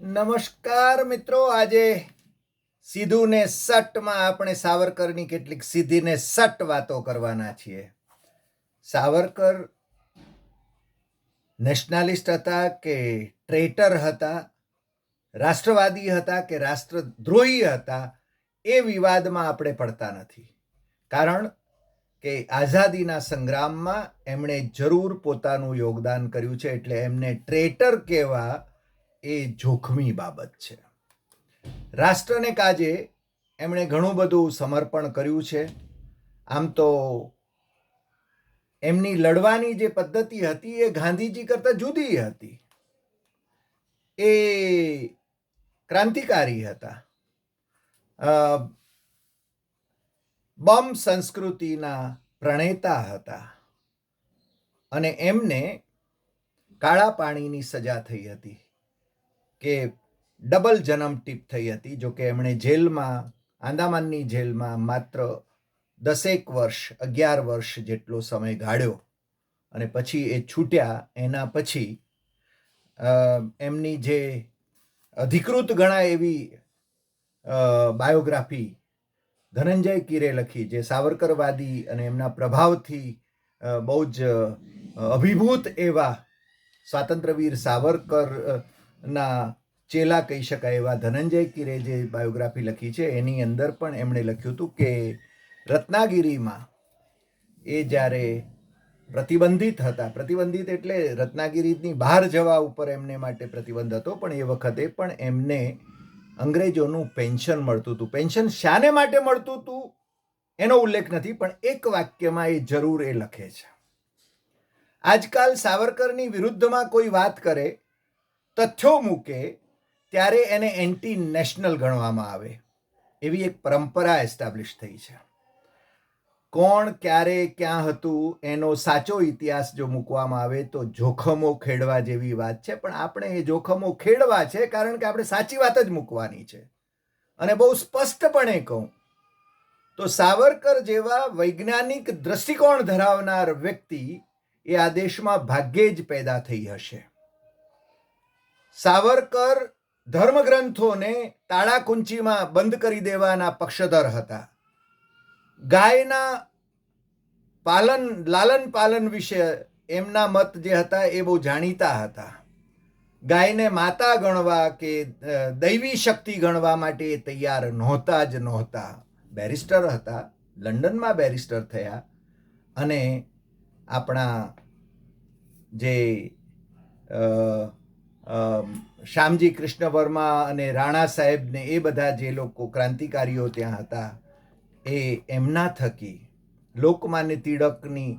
નમસ્કાર મિત્રો, આજે સીધું ને સટમાં આપણે સાવરકરની કેટલીક સીધી ને સટ વાતો કરવાના છીએ. સાવરકર નેશનાલિસ્ટ હતા કે ટ્રેટર હતા, રાષ્ટ્રવાદી હતા કે રાષ્ટ્રદ્રોહી હતા, એ વિવાદમાં આપણે પડતા નથી. કારણ કે આઝાદીના સંગ્રામમાં એમણે જરૂર પોતાનું યોગદાન કર્યું છે, એટલે એમને ટ્રેટર કહેવા એ જોખમી બાબત છે. રાષ્ટ્રને કાજે એમણે ઘણું બધું સમર્પણ કર્યું છે. આમ તો એમની લડવાની જે પદ્ધતિ હતી એ ગાંધીજી કરતાં જુદી હતી. એ ક્રાંતિકારી હતા. બમ સંસ્કૃતિના પ્રણેતા હતા અને એમને કાળા પાણીની સજા થઈ હતી કે ડબલ જન્મ ટીપ થઈ હતી. જો કે એમણે જેલમાં, આંદામાનની જેલમાં માત્ર 10 વર્ષ, 11 વર્ષ જેટલો સમય ગાળ્યો અને પછી એ છૂટ્યા. એના પછી એમની જે અધિકૃત ગણાય એવી બાયોગ્રાફી ધનંજય કીરે લખી, જે સાવરકરવાદી અને એમના પ્રભાવથી બહુ જ અભિભૂત એવા સ્વાતંત્ર્યવીર સાવરકરના ચેલા કહી શકાય એવા ધનંજય કીરે જે બાયોગ્રાફી લખી છે, એની અંદર પણ એમણે લખ્યું હતું કે રત્નાગીરીમાં એ જ્યારે પ્રતિબંધિત હતા, પ્રતિબંધિત એટલે રત્નાગીરીની બહાર જવા ઉપર એમને માટે પ્રતિબંધ હતો, પણ એ વખતે પણ એમને અંગ્રેજોનું પેન્શન મળતું હતું. પેન્શન શાને માટે મળતું હતું એનો ઉલ્લેખ નથી, પણ એક વાક્યમાં એ જરૂર એ લખે છે. આજકાલ સાવરકરની વિરુદ્ધમાં કોઈ વાત કરે, તથ્યો મૂકે, ત્યારે એને એન્ટી નેશનલ ગણવામાં આવે, એવી એક પરંપરા એસ્ટાબ્લિશ થઈ છે. કોણ ક્યારે ક્યાં હતું એનો સાચો ઇતિહાસ જો મૂકવામાં આવે તો જોખમો ખેડવા જેવી વાત છે. પણ આપણે એ જોખમો ખેડવા છે કારણ કે આપણે સાચી વાત જ મૂકવાની છે. અને બહુ સ્પષ્ટપણે કહું તો સાવરકર જેવા વૈજ્ઞાનિક દ્રષ્ટિકોણ ધરાવનાર વ્યક્તિ એ આ દેશમાં ભાગ્યે જ પેદા થઈ હશે. સાવરકર ધર્મગ્રંથોને તાળાકુંચીમાં બંધ કરી દેવાના પક્ષધર હતા. ગાયના લાલન પાલન વિશે એમના મત જે હતા એ બહુ જાણીતા હતા. ગાયને માતા ગણવા કે દૈવી શક્તિ ગણવા માટે એ તૈયાર નહોતા જ નહોતા. બેરિસ્ટર હતા, લંડનમાં બેરિસ્ટર થયા અને આપણા જે શ્યામજી કૃષ્ણ વર્મા અને રાણા સાહેબને એ બધા જે લોકો ક્રાંતિકારીઓ ત્યાં હતા, એ એમના થકી લોકમાન્ય તિલકની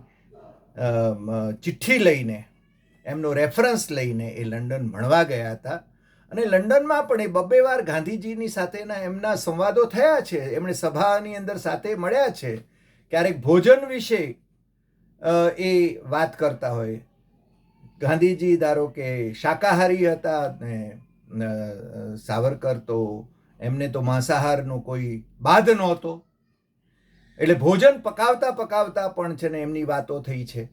ચિઠ્ઠી લઈને, એમનો રેફરન્સ લઈને એ લંડન ભણવા ગયા હતા. અને લંડનમાં પણ એ 2 વાર ગાંધીજીની સાથેના એમના સંવાદો થયા છે. એમણે સભાની અંદર સાથે મળ્યા છે. ક્યારેક ભોજન વિશે એ વાત કરતા હોય. ગાંધીજી ધારો કે શાકાહારી હતા ને સાવરકર તો એમને તો માંસાહારનો કોઈ બાદ નહોતો, એટલે ભોજન પકાવતા પકાવતા પણ છે ને એમની વાતો થઈ છે.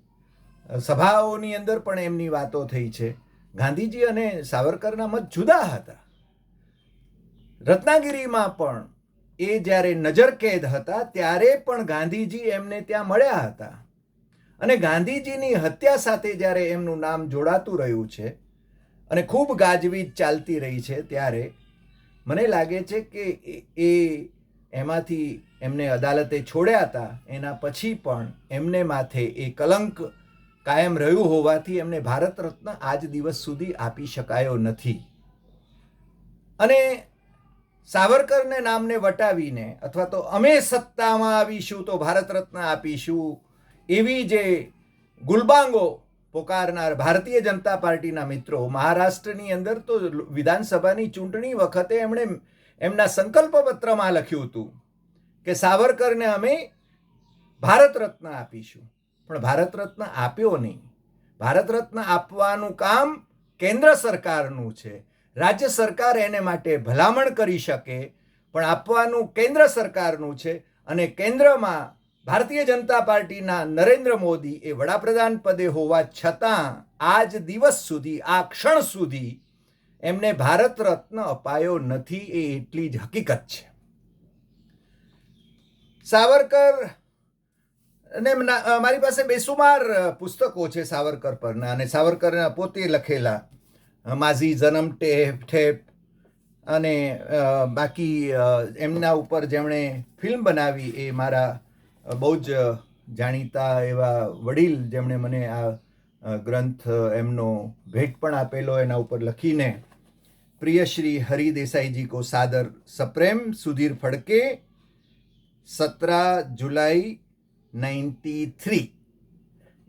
સભાઓની અંદર પણ એમની વાતો થઈ છે. ગાંધીજી અને સાવરકરના મત જુદા હતા. રત્નાગીરીમાં પણ એ જ્યારે નજરકેદ હતા ત્યારે પણ ગાંધીજી એમને ત્યાં મળ્યા હતા. અને ગાંધીજીની હત્યા સાથે જ્યારે એમનું નામ જોડાતું રહ્યું છે અને ખૂબ ગાજવીજ ચાલતી રહી છે, ત્યારે મને લાગે છે કે એ એમાંથી એમને અદાલતે છોડ્યા હતા. એના પછી પણ એમને માથે એ કલંક કાયમ રહ્યું હોવાથી એમને ભારત રત્ન આજ દિવસ સુધી આપી શકાયો નથી. અને સાવરકરને નામને વટાવીને અથવા તો અમે સત્તામાં આવીશું તો ભારત રત્ન આપીશું એવી જે ગુલબાંગો પોકારનાર ભારતીય જનતા પાર્ટીના મિત્રો, મહારાષ્ટ્રની અંદર તો વિધાનસભાની ચૂંટણી વખતે એમણે એમના સંકલ્પ પત્રમાં લખ્યું હતું કે સાવરકરને અમે ભારત રત્ન આપીશું. પણ ભારત રત્ન આપ્યો નહીં. ભારત રત્ન આપવાનું કામ કેન્દ્ર સરકારનું છે. રાજ્ય સરકાર એને માટે ભલામણ કરી શકે, પણ આપવાનું કેન્દ્ર સરકારનું છે. અને કેન્દ્રમાં ભારતીય જનતા પાર્ટીના નરેન્દ્ર મોદી એ વડાપ્રધાન પદે હોવા છતાં આજ દિવસ સુધી, આ ક્ષણ સુધી એમને ભારત રત્ન અપાયો નથી, એ એટલી જ હકીકત છે. સાવરકર અને મારી પાસે બેસુમાર પુસ્તકો છે સાવરકર પરના, અને સાવરકરના પોતે લખેલા માઝી જન્મ ઠેપ અને બાકી એમના ઉપર જેમણે ફિલ્મ બનાવી એ મારા બહુ જ જાણીતા એવા વડીલ જેમણે મને આ ગ્રંથ એમનો ભેટ પણ આપેલો, એના ઉપર લખીને પ્રિય શ્રી હરિ દેસાઈજી કો સાદર સપ્રેમ સુધીર ફડકે 17 જુલાઈ 93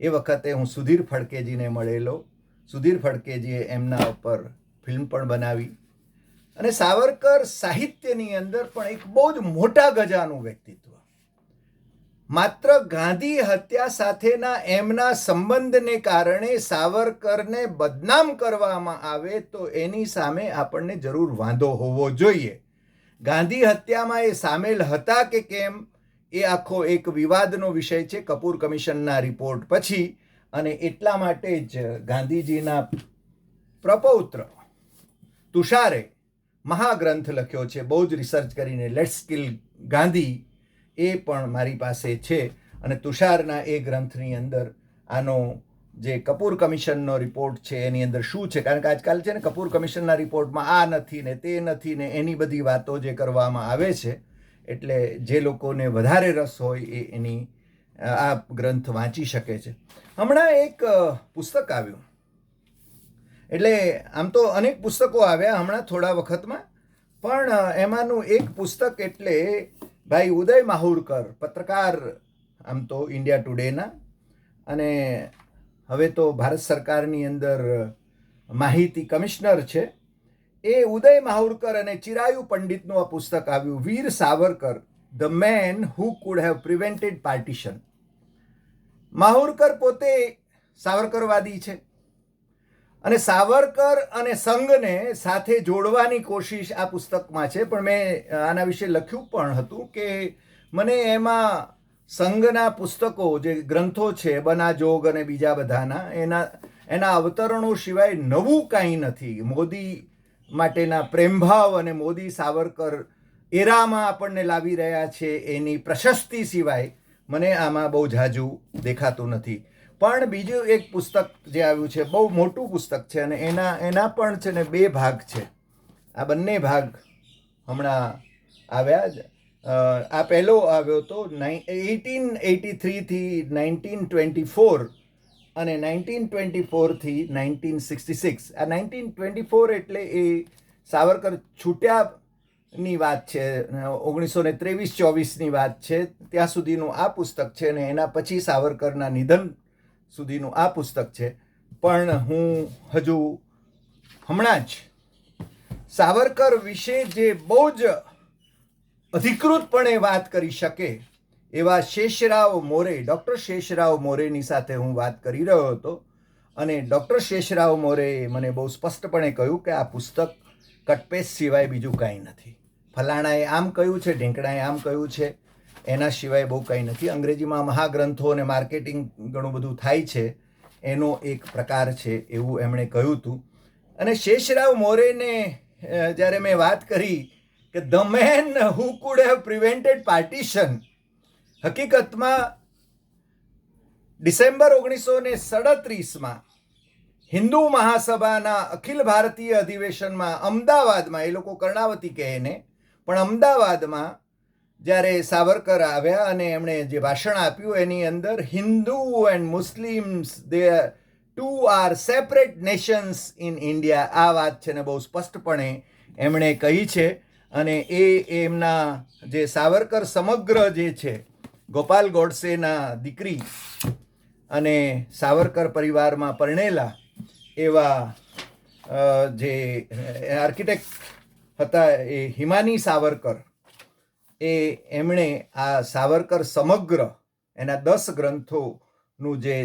એ વખતે હું સુધીર ફડકેજીને મળેલો. સુધીર ફડકેજીએ એમના ઉપર ફિલ્મ પણ બનાવી. અને સાવરકર સાહિત્યની અંદર પણ એક બહુ જ મોટા ગજાનું વ્યક્તિત્વ. માત્ર ગાંધી હત્યા સાથેના એમના સંબંધને કારણે સાવરકરને બદનામ કરવામાં આવે તો એની સામે આપણને જરૂર વાંધો હોવો જોઈએ. ગાંધી હત્યામાં એ સામેલ હતા કે કેમ એ આખો એક વિવાદનો વિષય છે કપૂર કમિશનના રિપોર્ટ પછી. અને એટલા માટે જ ગાંધીજીના પ્રપૌત્ર તુષારે મહાગ્રંથ લખ્યો છે બહુ જ રિસર્ચ કરીને, લેટ્સ કિલ ગાંધી. એ પણ મારી પાસે છે. અને તુષારના એ ગ્રંથની અંદર આનો જે કપૂર કમિશનનો રિપોર્ટ છે એની અંદર શું છે, કારણ કે આજકાલ છે ને કપૂર કમિશનના રિપોર્ટમાં આ નથી ને તે નથી ને એની બધી વાતો જે કરવામાં આવે છે, એટલે જે લોકોને વધારે રસ હોય એ એની આ ગ્રંથ વાંચી શકે છે. હમણાં એક પુસ્તક આવ્યું, એટલે આમ તો અનેક પુસ્તકો આવ્યા હમણાં થોડા વખતમાં, પણ એમાંનું એક પુસ્તક એટલે ભાઈ ઉદય માહુરકર, પત્રકાર આમ તો ઇન્ડિયા ટુડેના, અને હવે તો ભારત સરકારની અંદર માહિતી કમિશનર છે. એ ઉદય માહુરકર અને ચિરાયુ પંડિતનું આ પુસ્તક આવ્યું, Veer Savarkar, the man who could have prevented partition. Mahurkar પોતે સાવરકરવાદી છે અને સાવરકર અને સંઘને સાથે જોડવાની કોશિશ આ પુસ્તકમાં છે. પણ મેં આના વિશે લખ્યું પણ હતું કે મને એમાં સંઘના પુસ્તકો જે ગ્રંથો છે બનાજોગ અને બીજા બધાના એના અવતરણો સિવાય નવું કાંઈ નથી. મોદી માટેના પ્રેમભાવ અને મોદી સાવરકર એરામાં આપણને લાવી રહ્યા છે એની પ્રશસ્તિ સિવાય મને આમાં બહુ ઝાઝું દેખાતું નથી. પણ બીજું એક પુસ્તક જે આવ્યું છે બહુ મોટું પુસ્તક છે અને એના પણ છે ને 2 ભાગ છે. આ બંને ભાગ હમણાં આવ્યા. આ પહેલો આવ્યો તો 1883 થી 1924 અને 1924 થી 1966. આ 1924 એટલે એ સાવરકર છૂટ્યાની વાત છે, 1923-24ની વાત છે, ત્યાં સુધીનું આ પુસ્તક છે. અને એના પછી સાવરકરના નિધન સુધીનું આ પુસ્તક છે. પણ હું હજુ હમણાં જ સાવરકર વિશે જે બહુ જ અધિકૃતપણે વાત કરી શકે એવા શેષરાવ મોરે, ડૉક્ટર શેષરાવ મોરેની સાથે હું વાત કરી રહ્યો હતો. અને ડૉક્ટર શેષરાવ મોરેએ મને બહુ સ્પષ્ટપણે કહ્યું કે આ પુસ્તક કટપેસ્ટ સિવાય બીજું કાંઈ નથી. ફલાણાએ આમ કહ્યું છે, ઢીંકણાએ આમ કહ્યું છે, એના સિવાય બહુ કંઈ નથી. અંગ્રેજીમાં મહાગ્રંથો અને માર્કેટિંગ ઘણું બધું થાય છે, એનો એક પ્રકાર છે એવું એમણે કહ્યું હતું. અને શેષરાવ મોરેને જ્યારે મેં વાત કરી કે the man who could have prevented partition, હકીકતમાં ડિસેમ્બર 1937માં હિન્દુ મહાસભાના અખિલ ભારતીય અધિવેશનમાં અમદાવાદમાં, એ લોકો કર્ણાવતી કહે એને, પણ અમદાવાદમાં જ્યારે સાવરકર આવ્યા અને એમણે જે ભાષણ આપ્યું એની અંદર Hindu and Muslims they two are separate nations in India, આ વાત છે ને બહુ સ્પષ્ટપણે એમણે કહી છે. અને એમના જે સાવરકર સમગ્ર જે છે, ગોપાલ ગોડસેના દીકરી અને સાવરકર પરિવારમાં પરણેલા એવા જે આર્કિટેક્ટ હતા એ હિમાની સાવરકર, એમણે આ સાવરકર સમગ્ર એના 10 ગ્રંથોનું જે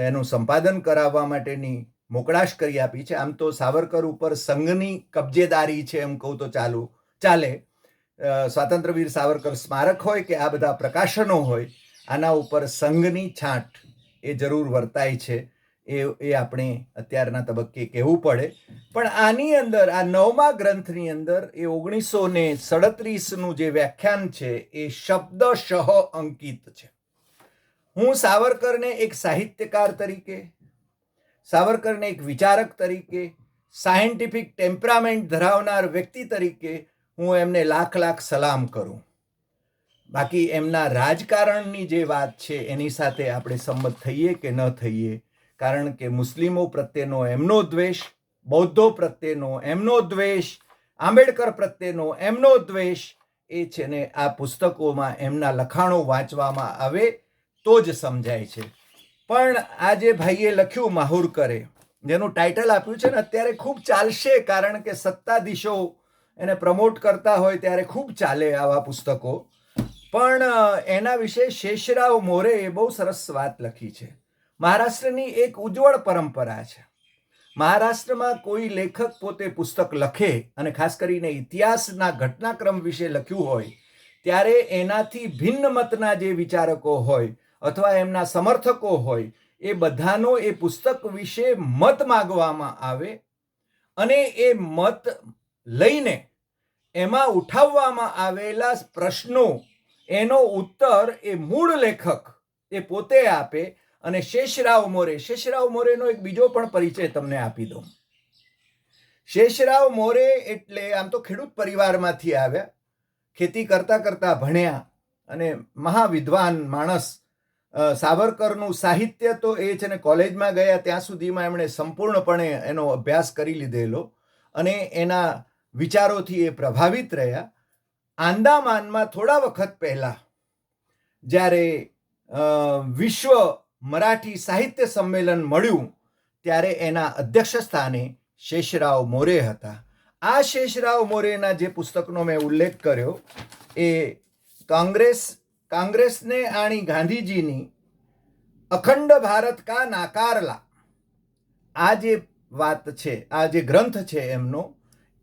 એનું સંપાદન કરાવવા માટેની મોકળાશ કરી આપી છે. આમ તો સાવરકર ઉપર સંઘની કબજેદારી છે એમ કહું તો ચાલે. સ્વાતંત્ર્યવીર સાવરકર સ્મારક હોય કે આ બધા પ્રકાશનો હોય, આના ઉપર સંઘની છાંટ એ જરૂર વર્તાય છે. એ આપણે અત્યારના તબક્કે કહેવું પડે. પણ આની અંદર આ 9મા ગ્રંથની અંદર એ 1937નું જે વ્યાખ્યાન છે એ શબ્દશઃ અંકિત છે. હું સાવરકરને એક સાહિત્યકાર તરીકે, સાવરકરને એક વિચારક તરીકે, સાયન્ટિફિક ટેમ્પરામેન્ટ ધરાવનાર વ્યક્તિ તરીકે હું એમને લાખ લાખ સલામ કરું. બાકી એમના રાજકારણની જે વાત છે એની સાથે આપણે સંમત થઈએ કે ન થઈએ, કારણ કે મુસ્લિમો પ્રત્યેનો એમનો દ્વેષ, બૌદ્ધો પ્રત્યેનો એમનો દ્વેષ, આંબેડકર પ્રત્યેનો એમનો દ્વેષ એ છે ને આ પુસ્તકોમાં એમના લખાણો વાંચવામાં આવે તો જ સમજાય છે. પણ આ જે ભાઈએ લખ્યું માહુરકરે, જેનું ટાઇટલ આપ્યું છે ને અત્યારે ખૂબ ચાલશે, કારણ કે સત્તાધીશો એને પ્રમોટ કરતા હોય ત્યારે ખૂબ ચાલે આવા પુસ્તકો. પણ એના વિશે શેષરાવ મોરેએ બહુ સરસ વાત લખી છે. મહારાષ્ટ્રની એક ઉજ્જવળ પરંપરા છે. મહારાષ્ટ્રમાં કોઈ લેખક પોતે પુસ્તક લખે અને ખાસ કરીને ઇતિહાસના ઘટનાક્રમ વિશે લખ્યું હોય ત્યારે એનાથી ભિન્ન મતના જે વિચારકો હોય અથવા એમના સમર્થકો હોય એ બધાનો એ પુસ્તક વિશે મત માગવામાં આવે અને એ મત લઈને એમાં ઉઠાવવામાં આવેલા પ્રશ્નો, એનો ઉત્તર એ મૂળ લેખક એ પોતે આપે. અને શેષરાવ મોરેનો એક બીજો પણ પરિચય તમને આપી દઉં. શેષરાવ મોરે એટલે આમ તો ખેડૂત પરિવારમાંથી આવ્યા, ખેતી કરતા કરતા ભણ્યા અને મહાવિદ્વાન માણસ. સાવરકરનું સાહિત્ય તો એ છે ને કોલેજમાં ગયા ત્યાં સુધીમાં એમણે સંપૂર્ણપણે એનો અભ્યાસ કરી લીધેલો અને એના વિચારોથી એ પ્રભાવિત રહ્યા. આંદામાનમાં થોડા વખત પહેલા જ્યારે વિશ્વ મરાઠી સાહિત્ય સંમેલન મળ્યું ત્યારે એના અધ્યક્ષ સ્થાને શેષરાવ મોરે હતા. આ શેષરાવ મોરેના જે પુસ્તકનો મેં ઉલ્લેખ કર્યો એ કાંગ્રેસને આણી ગાંધીજીની અખંડ ભારત કા નાકારલા, આ જે વાત છે, આ જે ગ્રંથ છે એમનો,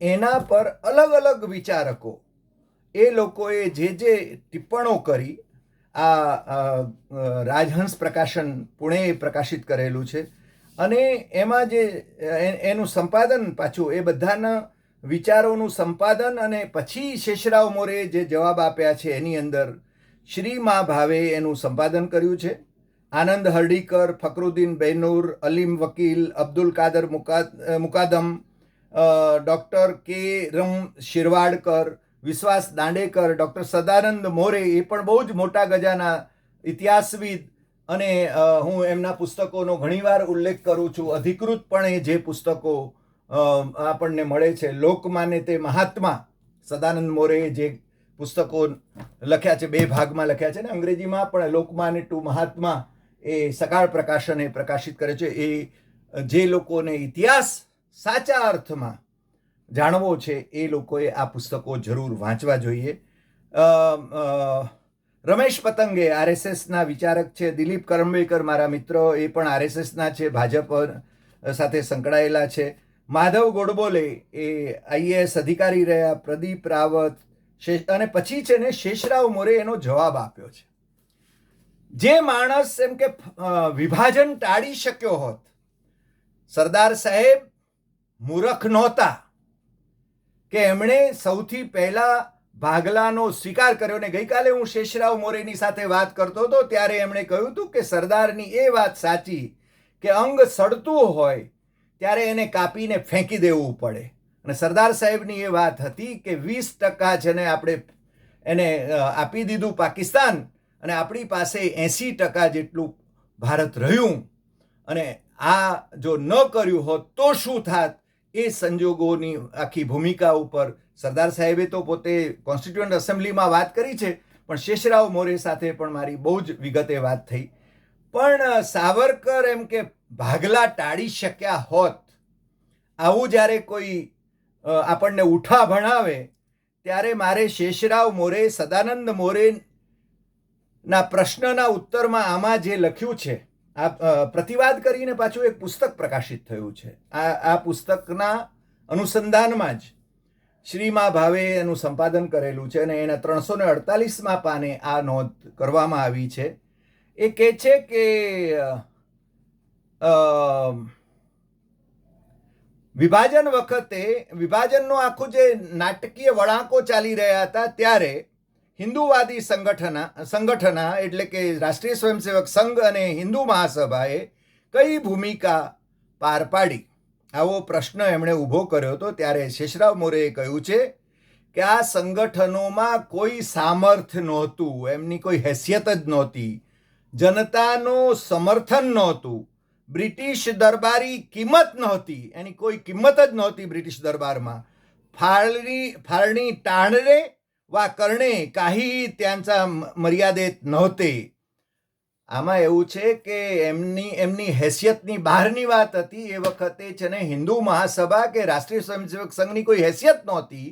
એના પર અલગ અલગ વિચારકો એ લોકોએ જે ટિપ્પણો કરી. આ રાજહંસ પ્રકાશન પુણે પ્રકાશિત કરેલું છે અને એમાં જે એનું સંપાદન પાછું એ બધાના વિચારોનું સંપાદન અને પછી શેષરાવ મોરે જે જવાબ આપ્યા છે એની અંદર શ્રી મા ભાવે એનું સંપાદન કર્યું છે. આનંદ હરડીકર, ફકરુદ્દીન બેનૂર, અલીમ વકીલ, અબ્દુલ કાદર મુકાદમ, ડૉક્ટર કે રમ શિરવાડકર, વિશ્વાસ દાંડેકર, ડૉક્ટર સદાનંદ મોરે એ પણ બહુ જ મોટા ગજાના ઇતિહાસવિદ અને હું એમના પુસ્તકોનો ઘણીવાર ઉલ્લેખ કરું છું. અધિકૃતપણે જે પુસ્તકો આપણને મળે છે, લોકમાન્ય તે મહાત્મા, સદાનંદ મોરેએ જે પુસ્તકો લખ્યા છે, 2 ભાગમાં લખ્યા છે ને અંગ્રેજીમાં પણ, લોકમાન્ય ટુ મહાત્મા એ સકાળ પ્રકાશને પ્રકાશિત કરે છે. એ જે લોકોને ઇતિહાસ સાચા અર્થમાં જાણવો છે એ લોકોએ આ પુસ્તકો જરૂર વાંચવા જોઈએ. રમેશ પતંગે આરએસએસના વિચારક છે. દિલીપ કરંબેકર મારા મિત્ર, એ પણ આરએસએસના છે, ભાજપ સાથે સંકળાયેલા છે. માધવ ગોડબોલે એ આઈએએસ અધિકારી રહ્યા. પ્રદીપ રાવત અને પછી છે ને શેષરાવ મોરે એનો જવાબ આપ્યો છે. જે માણસ એમ કે વિભાજન ટાળી શક્યો હોત, સરદાર સાહેબ મૂર્ખ નહોતા કે એમણે સૌથી પહેલા ભાગલાનો સ્વીકાર કર્યો. ને ગઈકાલે હું શેષરાવ મોરેની સાથે વાત કરતો હતો ત્યારે એમણે કહ્યું હતું કે સરદારની એ વાત સાચી કે અંગ સડતું હોય ત્યારે એને કાપીને ફેંકી દેવું પડે. અને સરદાર સાહેબની એ વાત હતી કે 20% છે ને આપણે એને આપી દીધું પાકિસ્તાન અને આપણી પાસે 80% જેટલું ભારત રહ્યું. અને આ જો ન કર્યું હોત તો શું થાત, એ સંજોગોની આખી ભૂમિકા ઉપર સરદાર સાહેબે તો પોતે કોન્સ્ટિટ્યુઅન્ટ એસેમ્બલીમાં વાત કરી છે, પણ શેષરાવ મોરે સાથે પણ મારી બહુ જ વિગતે વાત થઈ. પણ સાવરકર એમ કે ભાગલા ટાળી શક્યા હોત, આવું જ્યારે કોઈ આપણને ઉઠા ભણાવે ત્યારે મારે શેષરાવ મોરે, સદાનંદ મોરેના પ્રશ્નના ઉત્તરમાં આમાં જે લખ્યું છે, આ પ્રતિવાદ કરીને પાછું એક પુસ્તક પ્રકાશિત થયું છે. આ પુસ્તકના અનુસંધાનમાં જ શ્રી મા ભાવે એનું સંપાદન કરેલું છે અને એના 348મા પાને આ નોંધ કરવામાં આવી છે. એ કહે છે કે વિભાજન વખતે વિભાજનનો આખું જે નાટકીય વળાંકો ચાલી રહ્યા હતા ત્યારે હિન્દુવાદી સંગઠના એટલે કે રાષ્ટ્રીય સ્વયંસેવક સંઘ અને હિન્દુ મહાસભાએ કઈ ભૂમિકા પાર પાડી, આવો પ્રશ્ન એમણે ઊભો કર્યો હતો. ત્યારે શેષરાવ મોરેએ કહ્યું છે કે આ સંગઠનોમાં કોઈ સામર્થ્ય નહોતું, એમની કોઈ હેસિયત જ નહોતી, જનતાનું સમર્થન નહોતું, બ્રિટિશ દરબારી કિંમત नव्हती, એની કોઈ કિંમત જ નહોતી બ્રિટિશ દરબારમાં. फाळणी टाळणे वा करणे काही त्यांचा मर्यादेत नव्हते. આમાં એવું છે કે એમની હેસિયતની બહારની વાત હતી. એ વખતે છે ને હિન્દુ મહાસભા કે રાષ્ટ્રીય સ્વયંસેવક સંઘની કોઈ હેસિયત નહોતી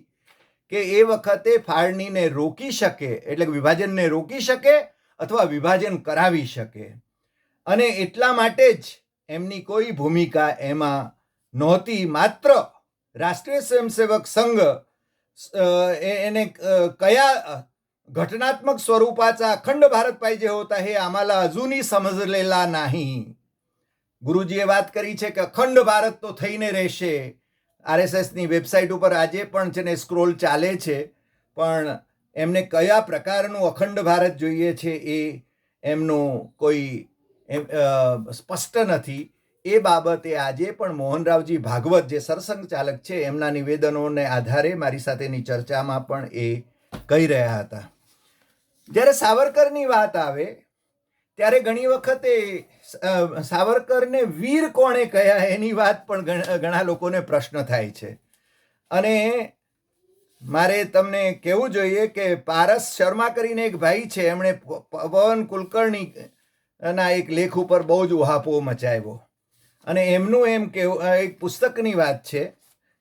કે એ વખતે ફાળણીને રોકી શકે, એટલે કે વિભાજનને રોકી શકે અથવા વિભાજન કરાવી શકે. અને એટલા માટે જ એમની કોઈ ભૂમિકા એમાં નહોતી. માત્ર રાષ્ટ્રીય સ્વયંસેવક संघ એને કયા घटनात्मक स्वरूपाचा अखंड भारत पाहिजे होता हे आम्हाला अजूनही समजलेला नाही. ગુરુજીએ વાત કરી છે કે અખંડ ભારત તો થઈને રહેશે. આરએસએસની વેબસાઇટ ઉપર આજે પણ છે ને સ્ક્રોલ ચાલે છે, પણ એમને કયા પ્રકારનું અખંડ ભારત જોઈએ છે એ એમનું કોઈ સ્પષ્ટ નથી. એ બાબતે આજે પણ મોહનરાવજી ભાગવત જે સરસંઘ ચાલક છે એમના નિવેદનોને આધારે મારી સાથેની ચર્ચામાં પણ એ કહી રહ્યા હતા. જ્યારે સાવરકરની વાત આવે ત્યારે ઘણી વખતે સાવરકરને વીર કોણે કહ્યા એની વાત પણ ઘણા લોકોને પ્રશ્ન થાય છે. અને મારે તમને કહેવું જોઈએ કે પારસ શર્મા કરીને એક ભાઈ છે, એમણે પવન કુલકર્ણી ના એક લેખ ઉપર બહુ જ ઉહાપો મચાવ્યો. અને એમનું એમ કેવું, એક પુસ્તકની વાત છે,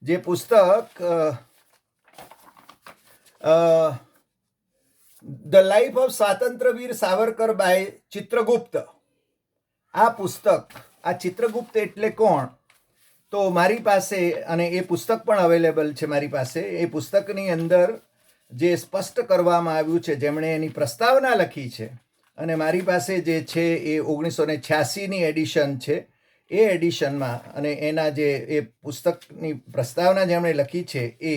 જે પુસ્તક the life of Swatantryaveer Savarkar by Chitragupta. આ પુસ્તક, આ ચિત્રગુપ્ત એટલે કોણ? તો મારી પાસે, અને એ પુસ્તક પણ અવેલેબલ છે મારી પાસે, એ પુસ્તકની અંદર જે સ્પષ્ટ કરવામાં આવ્યું છે, જેમણે એની પ્રસ્તાવના લખી છે, અને મારી પાસે જે છે એ 1986ની એડિશન છે. એ એડિશનમાં અને એના જે એ પુસ્તકની પ્રસ્તાવના જેમણે લખી છે એ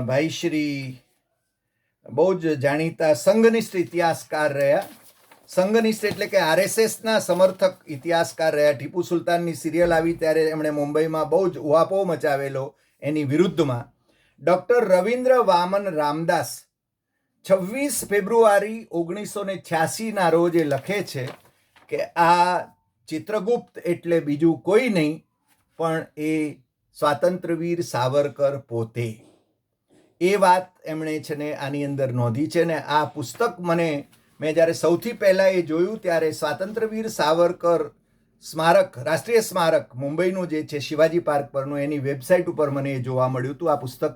ભાઈ શ્રી બહુ જ જાણીતા સંઘનિષ્ઠ ઇતિહાસકાર રહ્યા. સંઘનિષ્ઠ એટલે કે આરએસએસના સમર્થક ઇતિહાસકાર રહ્યા. ટીપુ સુલતાનની સિરિયલ આવી ત્યારે એમણે મુંબઈમાં બહુ જ ઉહાપો મચાવેલો એની વિરુદ્ધમાં. ડૉક્ટર રવિન્દ્ર વામન રામદાસ 26 ફેબ્રુઆરી 1986ના રોજ એ લખે છે કે આ ચિત્રગુપ્ત એટલે બીજું કોઈ નહીં પણ એ સ્વાતંત્ર્યવીર સાવરકર પોતે. એ વાત એમણે છે ને આની અંદર નોંધી છે. ને આ પુસ્તક મેં જ્યારે સૌથી પહેલાં એ જોયું ત્યારે સ્વાતંત્ર્યવીર સાવરકર સ્મારક, રાષ્ટ્રીય સ્મારક મુંબઈનું જે છે શિવાજી પાર્ક પરનું, એની વેબસાઇટ ઉપર મને એ જોવા મળ્યું હતું. આ પુસ્તક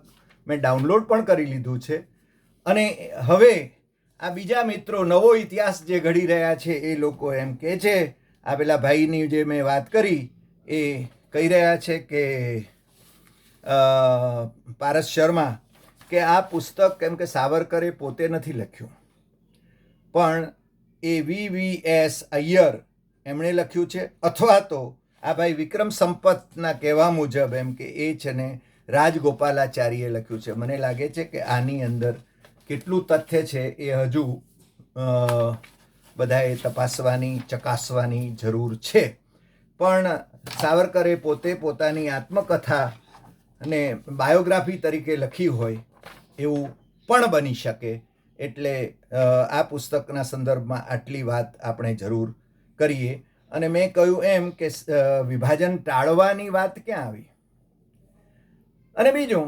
મેં ડાઉનલોડ પણ કરી લીધું છે. અને હવે આ બીજા મિત્રો નવો ઇતિહાસ જે ઘડી રહ્યા છે એ લોકો એમ કહે છે, આ પેલા ભાઈની જે મેં વાત કરી એ કહી રહ્યા છે કે પારસ શર્મા, કે આ પુસ્તક કેમ કે સાવરકરે પોતે નથી લખ્યું, પણ એ VVS અય્યર એમણે લખ્યું છે, અથવા તો આ ભાઈ વિક્રમ સંપતના કહેવા મુજબ એમ કે એ છે ને રાજગોપાલાચાર્યે લખ્યું છે. મને લાગે છે કે આની અંદર કેટલું તથ્ય છે એ હજુ બધાએ તપાસવાની, ચકાસવાની જરૂર છે. પણ સાવરકરે પોતે પોતાની આત્મકથા અને બાયોગ્રાફી તરીકે લખી હોય એવું પણ બની શકે. એટલે આ પુસ્તકના સંદર્ભમાં આટલી વાત આપણે જરૂર કરીએ. અને મેં કહ્યું એમ કે વિભાજન ટાળવાની વાત ક્યાં આવી? અને બીજું,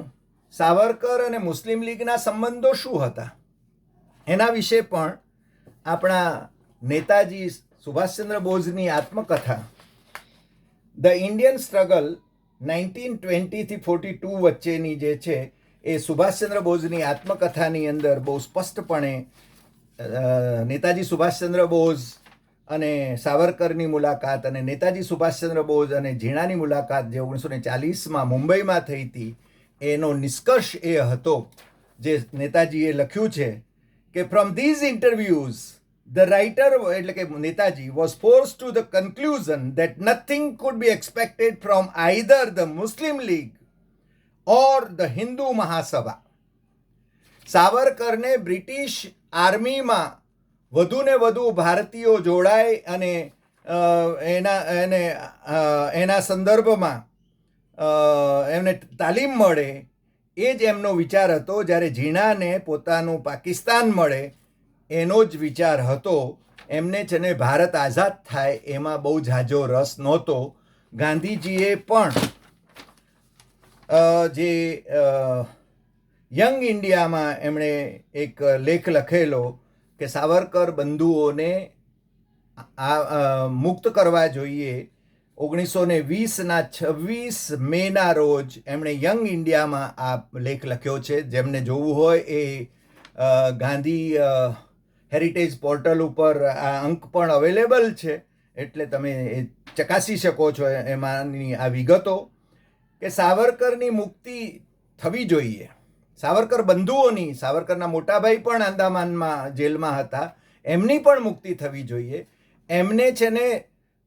સાવરકર અને મુસ્લિમ લીગના સંબંધો શું હતા એના વિશે પણ આપણા નેતાજી સુભાષચંદ્ર બોઝની આત્મકથા ધ ઇન્ડિયન સ્ટ્રગલ 1920 થી 42 વચ્ચેની જે છે એ સુભાષચંદ્ર બોઝની આત્મકથાની અંદર બહુ સ્પષ્ટપણે નેતાજી સુભાષચંદ્ર બોઝ અને સાવરકરની મુલાકાત અને નેતાજી સુભાષચંદ્ર બોઝ અને ઝીણાની મુલાકાત જે 1940માં મુંબઈમાં થઈ હતી એનો નિષ્કર્ષ એ હતો જે નેતાજીએ લખ્યું છે કે from these interviews the writer, એટલે કે Netaji, was forced to the conclusion that nothing could be expected from either the Muslim League or the Hindu Mahasabha. સાવરકરને બ્રિટિશ આર્મીમાં વધુ ને વધુ ભારતીયો જોડાય અને એના સંદર્ભમાં એમને તાલીમ મળે એ જ એમનો વિચાર હતો. જ્યારે ઝીણાને પોતાનું પાકિસ્તાન મળે એનો જ વિચાર હતો. એમને છે ને ભારત આઝાદ થાય એમાં બહુ ઝાઝો રસ નહોતો. ગાંધીજીએ પણ જે યંગ ઇન્ડિયામાં એમણે એક લેખ લખેલો કે સાવરકર બંધુઓને મુક્ત કરવા જોઈએ. 1920ના 26 મેના રોજ એમણે યંગ ઇન્ડિયામાં આ લેખ લખ્યો છે. જેમને જોવું હોય એ ગાંધી હેરિટેજ પોર્ટલ ઉપર આ અંક પણ અવેલેબલ છે, એટલે તમે એ ચકાસી શકો છો એમાંની આ વિગતો કે સાવરકરની મુક્તિ થવી જોઈએ. સાવરકર બંધુઓની, સાવરકરના મોટાભાઈ પણ આંદામાનમાં જેલમાં હતા, એમની પણ મુક્તિ થવી જોઈએ. એમને છે ને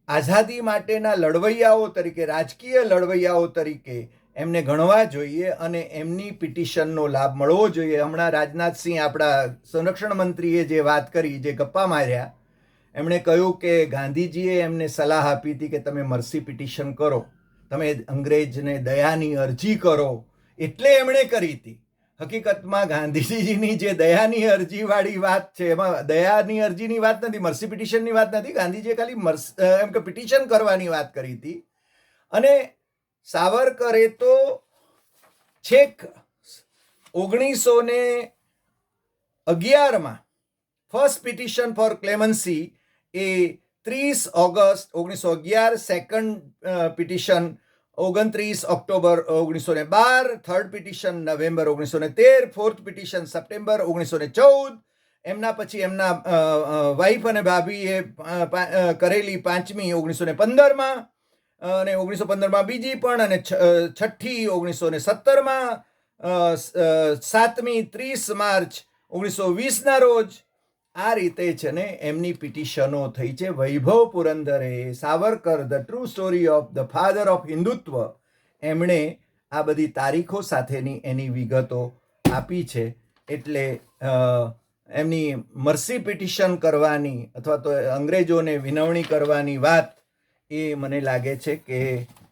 આઝાદી માટેના લડવૈયાઓ તરીકે, રાજકીય લડવૈયાઓ તરીકે એમને ગણવા જોઈએ અને એમની પિટિશનનો લાભ મળવો જોઈએ. હમણાં રાજનાથસિંહ, આપણા સંરક્ષણ મંત્રીએ જે વાત કરી, જે ગપ્પા માર્યા, એમણે કહ્યું કે ગાંધીજીએ એમને સલાહ આપી હતી કે તમે મર્સી પિટિશન કરો, તમે અંગ્રેજને દયાની અરજી કરો, એટલે એમણે કરી હતી. હકીકતમાં ગાંધીજીની જે દયાની અરજીવાળી વાત છે એમાં દયાની અરજીની વાત નથી, મર્સી પિટિશનની વાત નથી. ગાંધીજીએ ખાલી એમ કે પિટિશન કરવાની વાત કરી હતી. અને સાવરકરે તો છેક 1911માં ફર્સ્ટ પિટિશન ફોર ક્લેમન્સી એ 30 August 1911, second petition 29 October 1912, third petition November 1913, fourth petition September 1914. એમના પછી એમના વાઈફ અને ભાભીએ કરેલી 5મી 1915માં, અને 1915માં બીજી પણ, અને છઠ્ઠી 1917માં, 7મી 30 માર્ચ 1920ના રોજ. આ રીતે છે ને એમની પિટિશનો થઈ છે. Vaibhav Purandare, Savarkar, the true story of the father of Hindutva, એમણે આ બધી તારીખો સાથેની એની વિગતો આપી છે. એટલે એમની મર્સી પિટિશન કરવાની અથવા તો અંગ્રેજોને વિનવણી કરવાની વાત એ મને લાગે છે કે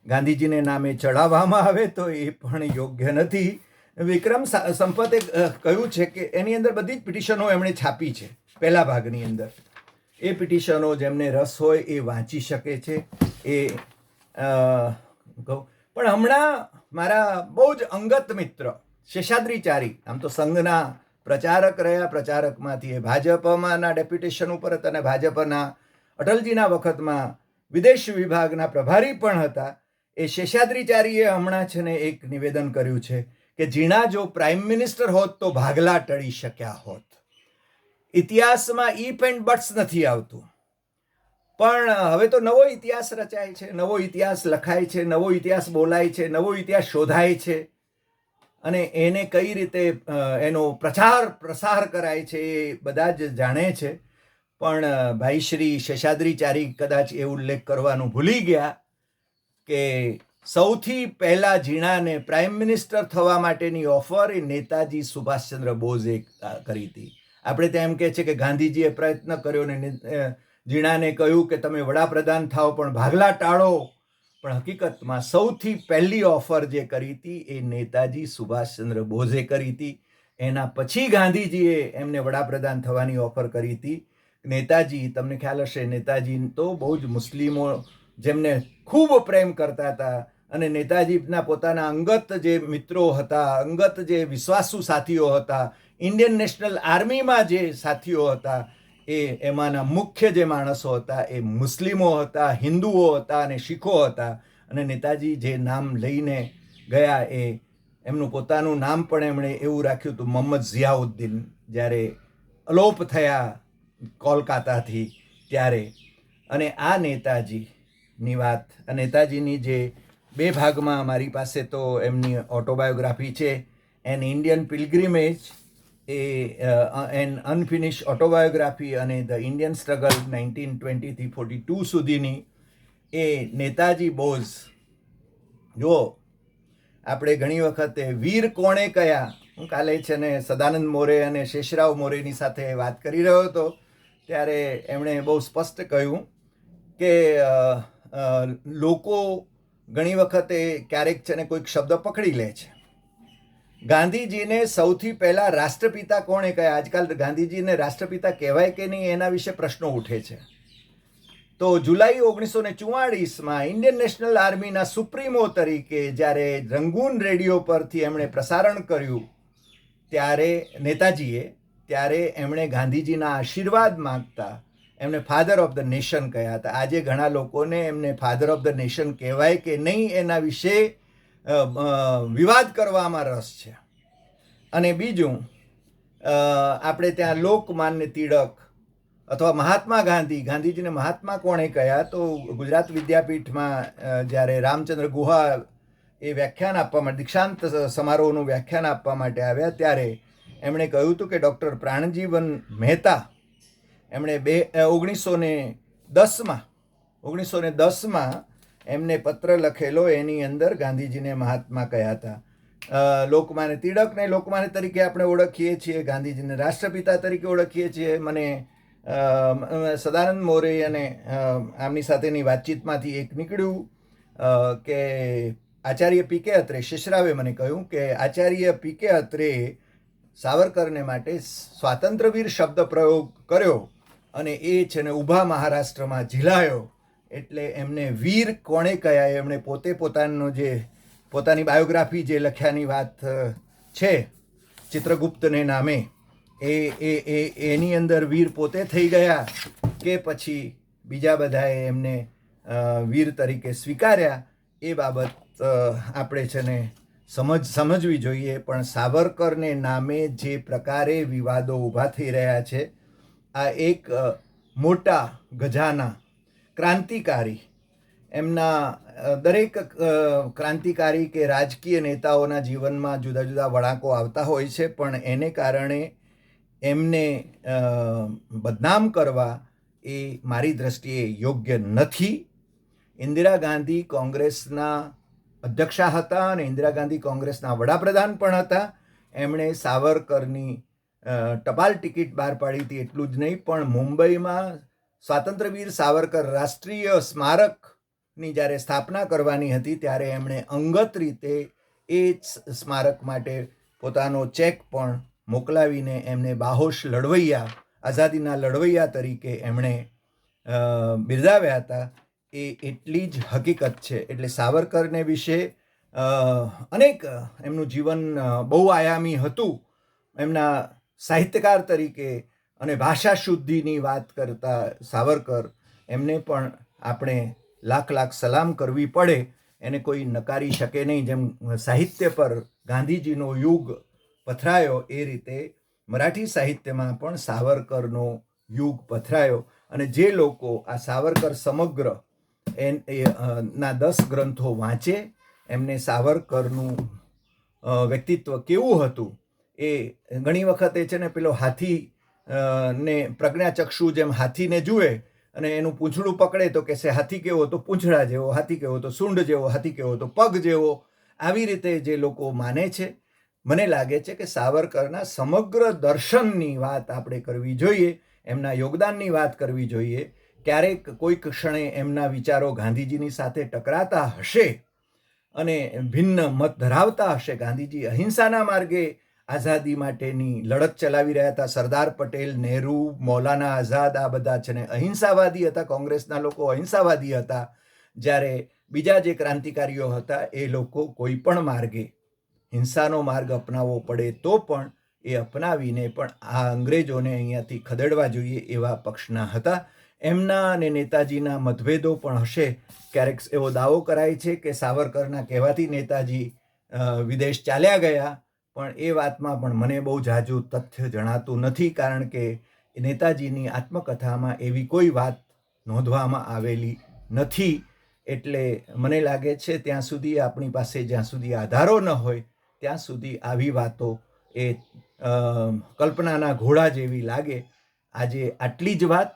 ગાંધીજીને નામે ચડાવવામાં આવે તો એ પણ યોગ્ય નથી. વિક્રમ સંપતે કહ્યું છે કે એની અંદર બધી જ પિટિશનો એમણે છાપી છે પહેલા ભાગની અંદર. એ પિટિશનો જેમને રસ હોય એ વાંચી શકે છે. એ પણ હમણાં મારા બહુ જ અંગત મિત્ર શેષાદ્રીચારી, આમ તો સંઘના પ્રચારક રહ્યા, પ્રચારકમાંથી એ ભાજપમાંના ડેપ્યુટેશન ઉપર હતા અને ભાજપના અટલજીના વખતમાં વિદેશ વિભાગના પ્રભારી પણ હતા. એ શેષાદ્રીચારીએ હમણાં છે ને એક નિવેદન કર્યું છે કે ઝીણા જો પ્રાઇમ મિનિસ્ટર હોત તો ભાગલા ટળી શક્યા હોત. ઇતિહાસમાં ઇફ એન્ડ બટ્સ નથી આવતું, પણ હવે તો નવો ઇતિહાસ રચાય છે, નવો ઇતિહાસ લખાય છે, નવો ઇતિહાસ બોલાય છે, નવો ઇતિહાસ શોધાય છે, અને એને કઈ રીતે એનો પ્રસાર કરાય છે એ બધા જ જાણે છે. પણ ભાઈ શ્રી શેષાદ્રીચારી કદાચ એ ઉલ્લેખ કરવાનું ભૂલી ગયા કે સૌથી પહેલા ઝીણાને પ્રાઇમ મિનિસ્ટર થવા માટેની ઓફર એ નેતાજી સુભાષચંદ્ર બોઝે કરી હતી. આપણે ત્યાં એમ કહે છે કે ગાંધીજીએ પ્રયત્ન કર્યો ને ઝીણાને કહ્યું કે તમે વડાપ્રધાન થાઓ પણ ભાગલા ટાળો. પણ હકીકતમાં સૌથી પહેલી ઓફર જે કરી હતી એ નેતાજી સુભાષચંદ્ર બોઝે કરી હતી. એના પછી ગાંધીજીએ એમને વડાપ્રધાન થવાની ઓફર કરી હતી. નેતાજી, તમને ખ્યાલ હશે, નેતાજી તો બહુ જ મુસ્લિમો જેમને ખૂબ પ્રેમ કરતા હતા, અને નેતાજીના પોતાના અંગત જે મિત્રો હતા, અંગત જે વિશ્વાસુ સાથીઓ હતા, ઇન્ડિયન નેશનલ આર્મીમાં જે સાથીઓ હતા, એમાંના મુખ્ય જે માણસો હતા એ મુસ્લિમો હતા, હિન્દુઓ હતા અને શીખો હતા. અને નેતાજી જે નામ લઈને ગયા એ એમનું પોતાનું નામ પણ એમણે એવું રાખ્યું હતું, મોહમ્મદ ઝિયાઉદ્દીન, જ્યારે અલોપ થયા કોલકાતાથી ત્યારે. અને આ નેતાજીની વાત, આ નેતાજીની જે 2 ભાગમાં મારી પાસે તો એમની ઓટોબાયોગ્રાફી છે, એન ઇન્ડિયન પિલગ્રીમેજ એન અનફિનિશ ઓટોબાયોગ્રાફી અને ધ ઇન્ડિયન સ્ટ્રગલ 1920થી 42 સુધીની એ નેતાજી બોઝ. જુઓ, આપણે ઘણી વખતે વીર કોણે કયા, હું કાલે છે ને સદાનંદ મોરે અને શેષરાવ મોરેની સાથે વાત કરી રહ્યો હતો ત્યારે એમણે બહુ સ્પષ્ટ કહ્યું કે લોકો ઘણી વખતે ક્યારેક છે ને કોઈક શબ્દ પકડી લે છે. ગાંધીજીને સૌથી પહેલા રાષ્ટ્રપિતા કોણે કહ્યા? આજકાલ ગાંધીજીને રાષ્ટ્રપિતા કહેવાય કે નહીં એના વિશે પ્રશ્નો ઉઠે છે. તો જુલાઈ 1944માં ઇન્ડિયન નેશનલ આર્મીના સુપ્રીમો તરીકે જ્યારે રંગૂન રેડિયો પરથી એમણે પ્રસારણ કર્યું ત્યારે નેતાજીએ, ત્યારે એમણે ગાંધીજીના આશીર્વાદ માંગતા એમને ફાધર ઓફ ધ નેશન કહ્યા હતા. આજે ઘણા લોકોને એમને ફાધર ઓફ ધ નેશન કહેવાય કે નહીં એના વિશે વિવાદ કરવામાં રસ છે. અને બીજું, આપણે ત્યાં લોકમાન્ય તિલક અથવા મહાત્મા ગાંધી, ગાંધીજીને મહાત્મા કોણે કહ્યા? તો ગુજરાત વિદ્યાપીઠમાં જ્યારે રામચંદ્ર ગુહા એ વ્યાખ્યાન આપવા માટે, દીક્ષાંત સમારોહનું વ્યાખ્યાન આપવા માટે આવ્યા ત્યારે એમણે કહ્યું હતું કે ડૉક્ટર પ્રાણજીવન મહેતા એમણે 1910માં એમને પત્ર લખેલો, એની અંદર ગાંધીજીને મહાત્મા કહ્યા હતા. લોકમાન્ય તિલકને લોકમાન્ય તરીકે આપણે ઓળખીએ છીએ, ગાંધીજીને રાષ્ટ્રપિતા તરીકે ઓળખીએ છીએ. મને સદાનંદ મોરે અને આમની સાથેની વાતચીતમાંથી એક નીકળ્યું કે આચાર્ય પી.કે. અત્રે, શેષરાવે મને કહ્યું કે આચાર્ય પી.કે. અત્રે સાવરકરને માટે સ્વાતંત્ર્યવીર શબ્દ પ્રયોગ કર્યો અને એ છે ને ઊભા મહારાષ્ટ્રમાં ઝીલાયો. એટલે એમને વીર કોણે કહ્યા? એમણે પોતે પોતાની બાયોગ્રાફી જે લખ્યાની વાત છે ચિત્રગુપ્તને નામે, એની અંદર વીર પોતે થઈ ગયા કે પછી બીજા બધાએ એમને વીર તરીકે સ્વીકાર્યા? એ બાબત આપણે છે ને સમજવી જોઈએ. પણ સાવરકરને નામે જે પ્રકારે વિવાદો ઊભા થઈ રહ્યા છે, આ એક મોટા ગજાના ક્રાંતિકારી, એમના દરેક ક્રાંતિકારી કે રાજકીય નેતાઓના જીવનમાં જુદા જુદા વળાંકો આવતા હોય છે, પણ એને કારણે એમને બદનામ કરવા એ મારી દ્રષ્ટિએ યોગ્ય નથી. ઇન્દિરા ગાંધી કોંગ્રેસના અધ્યક્ષા હતા અને ઇન્દિરા ગાંધી કોંગ્રેસના વડાપ્રધાન પણ હતા. એમણે સાવરકરની ટપાલ ટિકિટ બહાર પાડી હતી. એટલું જ નહીં, પણ મુંબઈમાં સ્વાતંત્ર્યવીર સાવરકર રાષ્ટ્રીય સ્મારકની જ્યારે સ્થાપના કરવાની હતી ત્યારે એમણે અંગત રીતે એ સ્મારક માટે પોતાનો ચેક પણ મોકલાવીને એમને બાહોશ લડવૈયા, આઝાદીના લડવૈયા તરીકે એમણે બિરદાવ્યા હતા. એ એટલી જ હકીકત છે. એટલે સાવરકરને વિશે અનેક, એમનું જીવન બહુ આયામી હતું. એમના સાહિત્યકાર તરીકે અને ભાષા શુદ્ધિની વાત કરતા સાવરકર, એમને પણ આપણે લાખ સલામ કરવી પડે. એને કોઈ નકારી શકે નહીં. જેમ સાહિત્ય પર ગાંધીજીનો યુગ પથરાયો એ રીતે મરાઠી સાહિત્યમાં પણ સાવરકરનો યુગ પથરાયો. અને જે લોકો આ સાવરકર સમગ્ર ના 10 ગ્રંથો વાંચે, એમને સાવરકરનું વ્યક્તિત્વ કેવું હતું એ ઘણી વખતે છે ને પેલો હાથી ને પ્રજ્ઞાચક્ષુ જેમ હાથીને જુએ અને એનું પૂંછડું પકડે તો કહેશે હાથી કેવો? તો પૂંછડા જેવો. હાથી કેવો? તો સૂંઢ જેવો. હાથી કેવો? તો પગ જેવો. આવી રીતે જે લોકો માને છે, મને લાગે છે કે સાવરકરના સમગ્ર દર્શનની વાત આપણે કરવી જોઈએ, એમના યોગદાનની વાત કરવી જોઈએ. ક્યારેક કોઈક ક્ષણે એમના વિચારો ગાંધીજીની સાથે ટકરાતા હશે અને ભિન્ન મત ધરાવતા હશે. ગાંધીજી અહિંસાના માર્ગે આઝાદી માટેની લડત ચલાવી રહ્યા હતા. સરદાર પટેલ, નહેરુ, મૌલાના આઝાદ, આ બધા છે ને અહિંસાવાદી હતા. કોંગ્રેસના લોકો અહિંસાવાદી હતા. જ્યારે બીજા જે ક્રાંતિકારીઓ હતા એ લોકો કોઈ પણ માર્ગે હિંસાનો માર્ગ અપનાવવો પડે તો પણ એ અપનાવીને પણ આ અંગ્રેજોને અહીંયાથી ખદેડવા જોઈએ એવા પક્ષના હતા. એમના અને નેતાજીના મતભેદો પણ હશે. ક્યારેક એવો દાવો કરાય છે કે સાવરકરના કહેવાથી નેતાજી વિદેશ ચાલ્યા ગયા, પણ એ વાતમાં પણ મને બહુ ઝાઝું તથ્ય જણાતું નથી. કારણ કે નેતાજીની આત્મકથામાં એવી કોઈ વાત નોંધવામાં આવેલી નથી. એટલે મને લાગે છે ત્યાં સુધી આપણી પાસે જ્યાં સુધી આધારો ન હોય ત્યાં સુધી આવી વાતો એ કલ્પનાના ઘોડા જેવી લાગે. આજે આટલી જ વાત.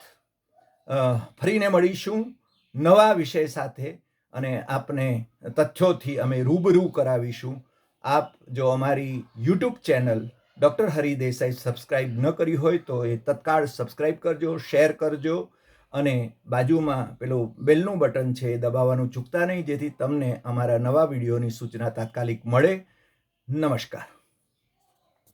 ફરીને મળીશું નવા વિષય સાથે અને આપને તથ્યોથી અમે રૂબરૂ કરાવીશું. આપ જો અમારી YouTube channel doctor Hari Desai subscribe ન કરી હોય તો એ તત્કાળ સબસ્ક્રાઈબ કરજો, શેર કરજો અને બાજુમાં પેલું બેલનું બટન છે એ દબાવવાનું ચૂકતા નહીં, જેથી તમને અમારા નવા વિડીયોની સૂચના તાત્કાલિક મળે. નમસ્કાર.